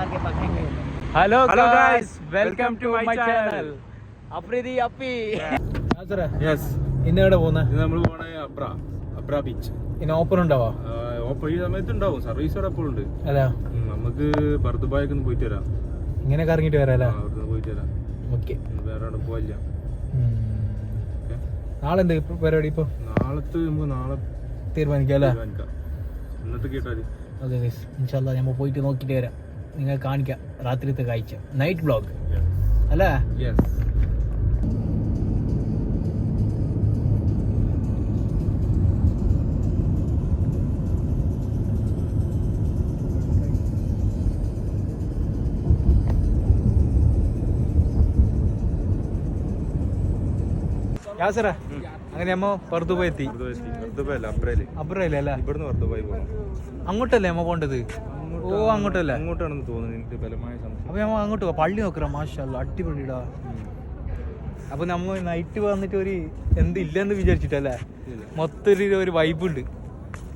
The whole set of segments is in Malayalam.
Hello guys, welcome to my channel. Afridi Appi. Yes. ഇന്നെവിടെ പോകുന്നത്? നമ്മൾ പോണ അബ്ര ബീച്ച്. ഇനി ഓപ്പൺ ഉണ്ടാവോ? ഓപ്പൺ ഈ സമയത്ത് ഉണ്ടാവും. സർവീസ് അവിടെ എപ്പോഴും ഉണ്ട്. അല്ല നമുക്ക് ബർദുബായിക്ക് ഒന്ന് പോയിട്ട് വരാം. ഇങ്ങനെ കറങ്ങിട്ട് വരാം അല്ലേ? അവിടുന്ന് പോയിട്ട് വരാം. ഓക്കെ. വേറെ അവിടെ പോയില്ല. നാളെ എന്ത് പരിപാടി? ഇപ്പൊ നാളത്തെ നമുക്ക് നാളെ തീരുമാനിക്കാം അല്ലേ? ഇന്നത്തെ കേട്ടാല്. ഓക്കെ ഗൈസ്, ഇൻഷാല്ലാ നമ്മൾ പോയിട്ട് നോക്കിയിട്ട് വരാം. നിങ്ങൾ കാണിക്കാം രാത്രിത്തെ കാഴ്ച. നൈറ്റ് വ്ലോഗ് അല്ലേ? യെസ്. യാസറാ, അങ്ങനെ അമ്മ ബർദുബായ് എത്തി. അബ്രയിലെ അല്ലേ? ഇവിടുന്ന് ബർദുബായി പോകണം. അങ്ങോട്ടല്ലേ അമ്മ പോണ്ടത്? ഓ അങ്ങോട്ടല്ലേ? അങ്ങോട്ടാണെന്ന് തോന്നുന്നു. എനിക്ക് ബലമായ സംശയം. അപ്പൊ നമ്മ അങ്ങോട്ട് പോവാ. പള്ളി നോക്കറാ, മാഷാഅല്ലാ അടിപൊളിടാ. അപ്പൊ നമ്മ നൈറ്റ് വന്നിട്ട് ഒരു എന്തില്ലെന്ന് വിചാരിച്ചിട്ടല്ലേ? മൊത്തം ഒരു വൈബ് ഉണ്ട്.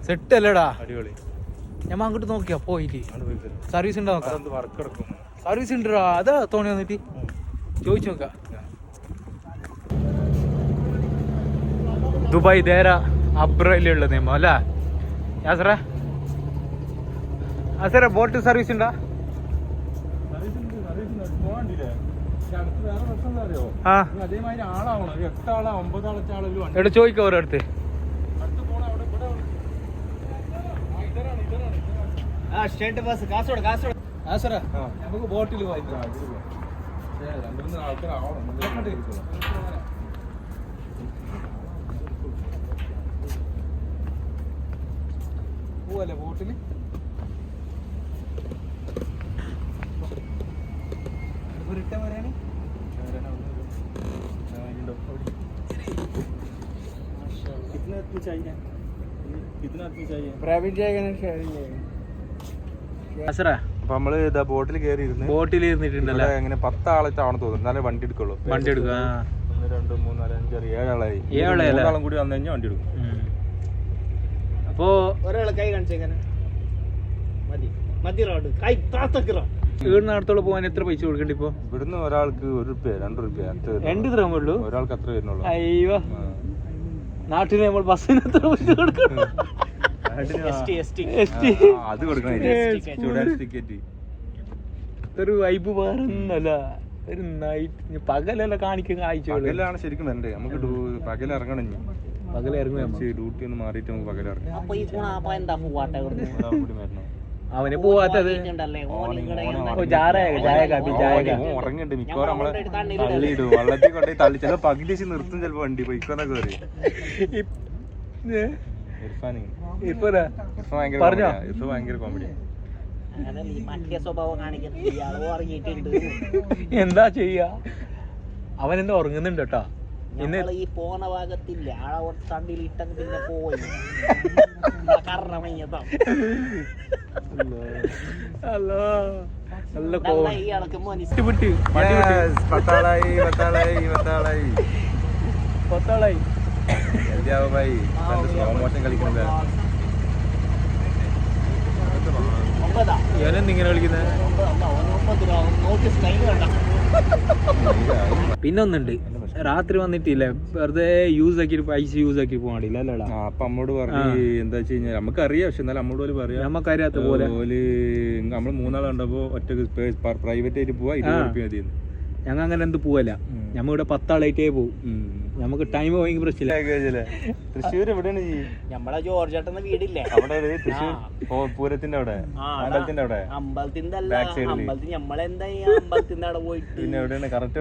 സെറ്റ് അല്ലേടാ? അടിപൊളി. ഞമ്മ അങ്ങോട്ട് നോക്കിയാ പോയിട്ട് സർവീസ് ഉണ്ടോ നോക്കാം. സർവീസ് ഉണ്ടോ? അതാ തോന്നി വന്നിട്ട് ചോദിച്ചു നോക്കാം. ദുബായ് ദേര അബ്രയിലുള്ള നിയമം അല്ലേ യാസറ? യാസറ ബോട്ട് സർവീസ് ഉണ്ടോ? ആ എവിടെ ചോദിക്കാം ഓരോരുത്ത്. നമുക്ക് ബോട്ടിൽ പോവല്ലേ ബോട്ടില്? റിട്ടേൺ വരാന് അപ്പൊ നമ്മള് ബോട്ടിൽ കയറി ബോട്ടിൽ ഇരുന്നിട്ടുണ്ടല്ലോ. എങ്ങനെ 10 ആളാണ് തോന്നുന്നു. എന്നാലേ വണ്ടി എടുക്കുള്ളൂ. വണ്ടി എടുക്കുക. 1 2 3 4 5 6 7 ആളായി. 7 ആളും കൂടി വന്നു കഴിഞ്ഞാൽ വണ്ടി എടുക്കും. അപ്പോ ഒരാളെ കൈ കാണിച്ചേക്കാന് ഇവിടുന്ന് അടുത്തോളം പോകാൻ എത്ര പൈസ കൊടുക്കണ്ട? ഇപ്പൊ ഇവിടുന്ന് ഒരാൾക്ക് 1 രൂപ 2 രൂപ 2 ദിർഹം ഉള്ളൂ. ഒരാൾക്ക് അത്ര വരുന്നുള്ളൂ. അയ്യോ, നാട്ടിൽ നമ്മൾ ബസ്സിന് എത്ര പൈസ കൊടുക്കണം? അത് കൊടുക്കണം. ടിക്കറ്റ് ഒരു വൈബ് വേറൊന്നല്ല. ഒരു നൈറ്റ് പകലല്ല കാണിക്കുന്ന കാഴ്ച. പകലാണ് ശരിക്കും വരണ്ടേ. നമുക്ക് പകൽ ഇറങ്ങണം. പകൽ ഇറങ്ങും. ഡ്യൂട്ടി ഒന്ന് മാറിയിട്ട് നമുക്ക് പകൽ ഇറങ്ങാം. അവന് പോവാത്തത് ഉറങ്ങണ്ട്. മിക്കവാറും നമ്മളെ തള്ളിയിടും. വള്ളത്തിൽ കൊണ്ടുപോയി തള്ളി. ചിലപ്പോ പകുതി വെച്ച് നിർത്തും. ചിലപ്പോ വണ്ടി പൊയ്ക്കോന്നൊക്കെ പറയും. ഭയങ്കര കോമഡി. എന്താ ചെയ്യാ? അവൻ എന്താ ഉറങ്ങുന്നുണ്ട് കേട്ടാ. ഇന്ന് ഈ പോണ ഭാഗത്തില്ല ആളെ തണ്ടിൽ ഇട്ടങ്ങ് പിന്നെ പോയി ഇങ്ങനെ കളിക്കുന്നത്. പിന്നൊന്നുണ്ട്, രാത്രി വന്നിട്ടില്ലേ വെറുതെ യൂസ് ആക്കിട്ട് പൈസ യൂസ് ആക്കി പോകാനില്ല അല്ലേടാ. അപ്പൊ അമ്മോട് പറഞ്ഞു എന്താ വെച്ച് കഴിഞ്ഞാൽ നമുക്കറിയാം. പക്ഷെ എന്നാലും അമ്മോട് പോലെ പറയാം. നമുക്കറിയാത്ത പോലെ നമ്മള് 3 ആൾ കണ്ടപ്പോ ഒറ്റക്ക് പ്രൈവറ്റ് ആയിട്ട് പോവാ. 20 രൂപ മതി. ഞങ്ങൾ അങ്ങനെ എന്ത് പോവല്ല. ഞമ്മ ഇവിടെ 10 ആളായിട്ടേ പോവും. നമുക്ക് ടൈം പോയെങ്കിൽ പ്രശ്നമില്ല. തൃശ്ശൂർ എവിടെയാണ്? നമ്മളെ ജോർജ് ചേട്ടന്റെ വീടില്ലേ അവിടെ? തൃശ്ശൂർ പൂരത്തിന്റെ അവിടെ, അമ്പലത്തിന്റെ അവിടെ. അമ്പലത്തിന്റെ അല്ല, അമ്പലത്തിൽ നമ്മളെന്താ അമ്പലത്തിന്റെ അവിടെ പോയിട്ട്. പിന്നെ എവിടെയാണ് കറക്റ്റ്?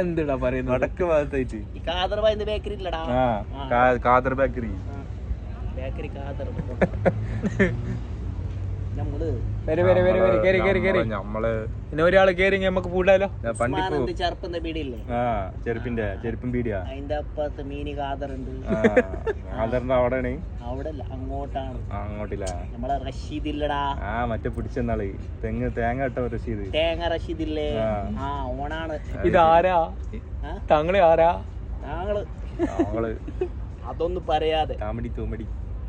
എന്തിടാ പറയുന്നത്? വടക്ക് ഭാഗത്തായിട്ട് കാദർവായിന്റെ ബേക്കറി ഇല്ലടാ. കാദർ ബേക്കറി. ബേക്കറി കാദർ. നമ്മള് ഒരാള് കേറി നമുക്ക് കൂടാലോ. ചെരുപ്പും പീടിയാ. അതിന്റെ അപ്പുറത്ത് മീനി കാദറുണ്ട്. കാദറിന്റെ അവിടെയാണ്. അവിടെ അങ്ങോട്ടാണ്. അങ്ങോട്ടില്ല. നമ്മളെ റഷീദ് ഇല്ലടാ. മറ്റേ പിടിച്ചെന്നാള് തേങ്ങ ഇട്ടോ റഷീദ്. തേങ്ങ റഷീദ് ഇല്ലേ? ഓണാണ്. ഇതാരാ? താങ്കളെ ആരാ? താങ്കള് അതൊന്നും പറയാതെ കാമഡി തൂമടി.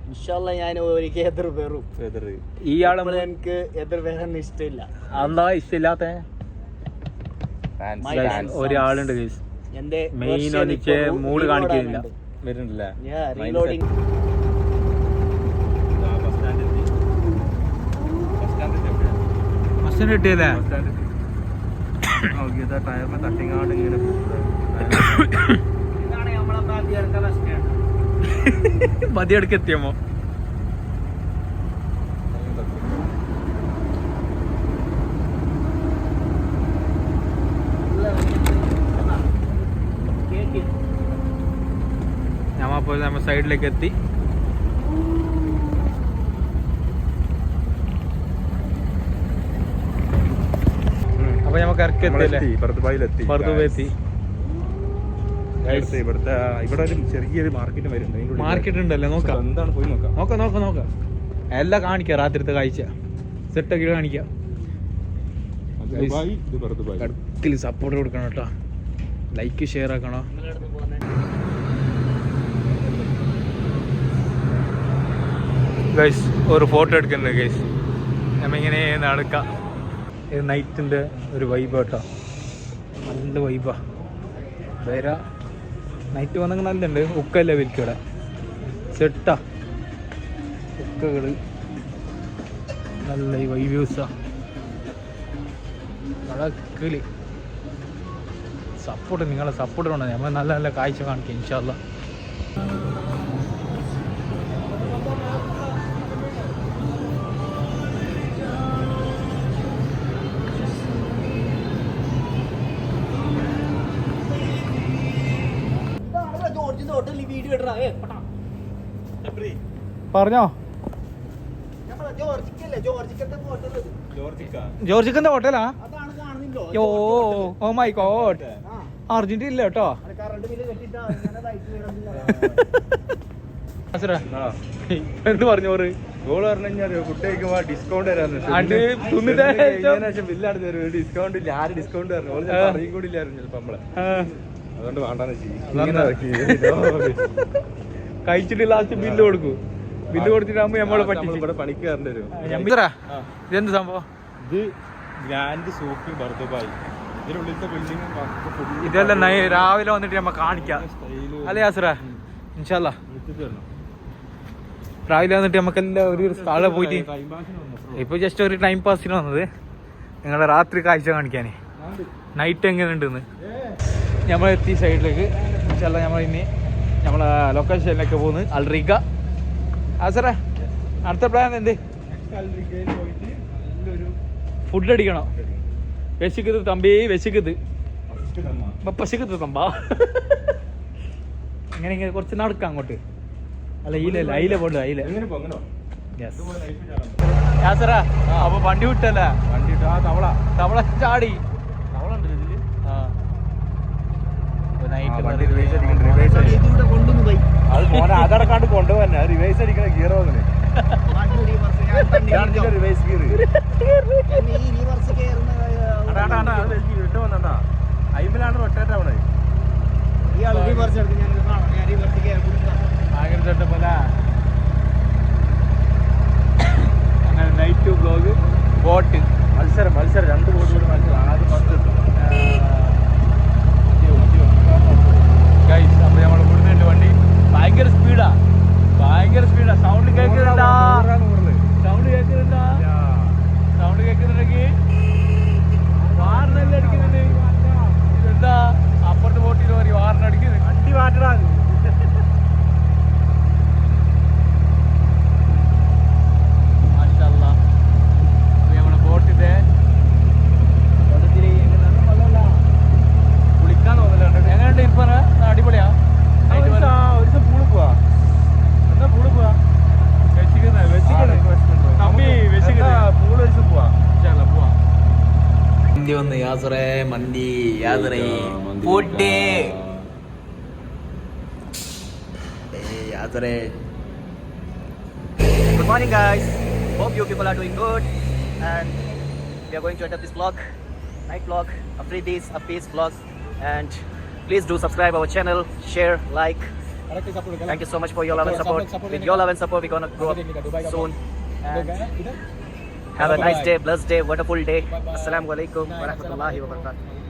ഇൻഷാല്ലാ ഞാൻ ഒരിക്കൽ എതിർ പേറും. ഇയാളെ ഇപ്പോൾ എനിക്ക് എതിർ പേരൊന്നും ഇഷ്ടമില്ല. അല്ലാ ഇഷ്ടമില്ലാത്ത ഒരാളുണ്ട് ഗൈസ്. എന്റെ മെയിൻ എനിക്ക് മൂഡ് കാണിക്കുന്നില്ല. വരുന്നുണ്ടല്ലേ റീലോഡിങ്. ബസ്സിന് കിട്ടിയല്ലേ? ടയറിന് തട്ടിങ്ങാണ്ട് ഇങ്ങനെ ഇതാണ് നമ്മളെ പ്രാന്തിയർക്ക ബസ് സ്റ്റാൻഡ്. മതിയടുക്ക് എത്തിയമ്മോ. ഞമ്മപ്പോൾ നമ്മ സൈഡിലേക്ക് എത്തി. അപ്പൊ നമുക്ക് ഇറക്കി എത്തിയല്ലേ? ബർദുബായിലെത്തി. ഇവിടെ ഒരു ചെറിയൊരു മാർക്കറ്റ് വരുന്നുണ്ട്. മാർക്കറ്റ് ഉണ്ടല്ലേ? നോക്കാം, എന്താണ് പോയി നോക്കാം. നോക്കാം എല്ലാം കാണിക്കാം. രാത്രിത്തെ കാഴ്ച സെറ്റൊക്കെ കാണിക്കാം. കടക്കിൽ സപ്പോർട്ട് കൊടുക്കണം കേട്ടോ. ലൈക്ക് ഷെയർ ആക്കണോ. ഗൈസ് ഒരു ഫോട്ടോ എടുക്കുന്നുണ്ട് ഗൈസ്. നമ്മിങ്ങനെ നടക്കാം. ഇത് നൈറ്റിൻ്റെ ഒരു വൈബ് കേട്ടോ. നല്ല വൈബാ. വരാ നൈറ്റ് വന്നെങ്കിൽ നല്ലുണ്ട്. ഉക്കല്ലേ വിൽക്കിവിടെ സെട്ടാ. ഉക്കകൾ നല്ല ഈ വൈബ്യൂസാ. നടക്കല് സപ്പോർട്ട്, നിങ്ങളെ സപ്പോർട്ട് വേണം. നമ്മൾ നല്ല നല്ല കാഴ്ച കാണിക്കാം ഇൻഷാ അല്ലാ. പറഞ്ഞോ. ജോർജിക്കന്റെ ഹോട്ടലാ? Oh my god. അർജന്റീന ഇല്ല കേട്ടോ. എന്ത് പറഞ്ഞു? ഗോള് പറഞ്ഞു കഴിഞ്ഞാൽ ഫുഡ് കഴിക്കുമ്പോ ഡിസ്കൗണ്ട് തരാന്ന്. ബില്ലാണ് തരും. ഡിസ്കൗണ്ട് ഇല്ല. ആര് ഡിസ്കൗണ്ട് പറഞ്ഞു? അറിയും കൂടി ഇല്ലായിരുന്നു ചിലപ്പോ നമ്മളെ. അതുകൊണ്ട് വേണ്ടെന്ന് കഴിച്ചിട്ട് ലാസ്റ്റ് ബില്ല് കൊടുക്കൂ. ബില്ല് കൊടുത്തിട്ടാകുമ്പോ നമ്മളെ ഇവിടെ പണിക്കാരൻ്റെ വരും. ഇതെന്ത് സംഭവം? ഇത് ഗ്രാൻഡ് സൂപ്പി ബർദുബായ്. ഇതിനുള്ളിലത്തെ ബിൽഡിംഗ് ഇതെല്ലാം രാവിലെ വന്നിട്ട് നമ്മ കാണിക്കാം അല്ലേ യാസറ? ഇൻഷാല്ലാ രാവിലെ വന്നിട്ട് നമുക്കെല്ലാം ഒരു സ്ഥലം പോയിട്ട് ഇപ്പൊ ജസ്റ്റ് ഒരു ടൈം പാസിന് വന്നത്. നിങ്ങളെ രാത്രി കാഴ്ച കാണിക്കാനേ നൈറ്റ് എങ്ങനെ ഉണ്ടെന്ന്. നമ്മളെത്തി സൈഡിലേക്ക്. ഇൻഷാല്ലാ നമ്മൾ ഇനി നമ്മളെ ലൊക്കേഷനിലൊക്കെ പോകുന്നത് അൽറിഗ. ആസറ അടുത്ത പ്ലാൻ എന്ത്? ഫുഡ് അടിക്കണം. വിശക്കുന്നത് തമ്പി, വിശക്കുന്നത് പശുക്കത്ത് തമ്പാ. ഇങ്ങനെ കുറച്ച് നടക്കാം അങ്ങോട്ട്. അല്ല ഈലല്ല, അയില പോണ്ട്. അയില യാസറ. അപ്പൊ വണ്ടി വിട്ടല്ലേ? വണ്ടി വിട്ടു. ആ തവള ചാടി. തവള ഉണ്ട് ഇതില്. അത് മോനെ അതടക്കാണ്ട് കൊണ്ടുപോകാൻ റിവേഴ്സ് അടിക്കണ ഗിയർ വന്നിന്. റിവേഴ്സ് ഗിയർ ഇട്ട് വന്നാ അയിമിലാണ് റൊട്ടേറ്റ് ആവണേ. അങ്ങനെ നൈറ്റ് വ്ലോഗ്. ബോട്ട് മത്സരം 2 ബോട്ട് കൂടി മത്സരം. ആദ്യം ഫസ്റ്റ് ഗൈസ്. അപ്പൊ നമ്മൾ വിടുന്നുണ്ട് വണ്ടി. ഭയങ്കര സ്പീഡാ. സൗണ്ട് കേൾക്കുന്നുണ്ടാ? സൗണ്ട് കേൾക്കുന്നുണ്ടെങ്കിൽ വാറിനെല്ലാം അടിക്കുന്നുണ്ട്. ഇതെന്താ അപ്പുറത്ത് ബോട്ടിൽ പറയും വാറിനടിക്കുന്നത്. വണ്ടി മാറ്റടാ. മാഷാഅല്ലാ. നമ്മുടെ ബോട്ടിന്റെ കുളിക്കാൻ തോന്നില്ല. എങ്ങനെയുണ്ട് ഇപ്പൊ? അടിപൊളിയാ. ഒരു ദിവസം പൂള് പോവാ. എന്താ പൂള് പോവാ? മന്തി വന്ന് യാസറേ. മന്തി യാസറേ. Food യാസറേ. Good morning guys. Hope you people are doing good and we are going to enter this vlog, night vlog, a free days, a peace vlog, and please do subscribe our channel, share, like Thank you so much for your love and support. With your love and support, we're gonna go up soon. And have a nice day, blessed day, wonderful day. Assalamu alaikum wa rahmatullahi wa barakatuh.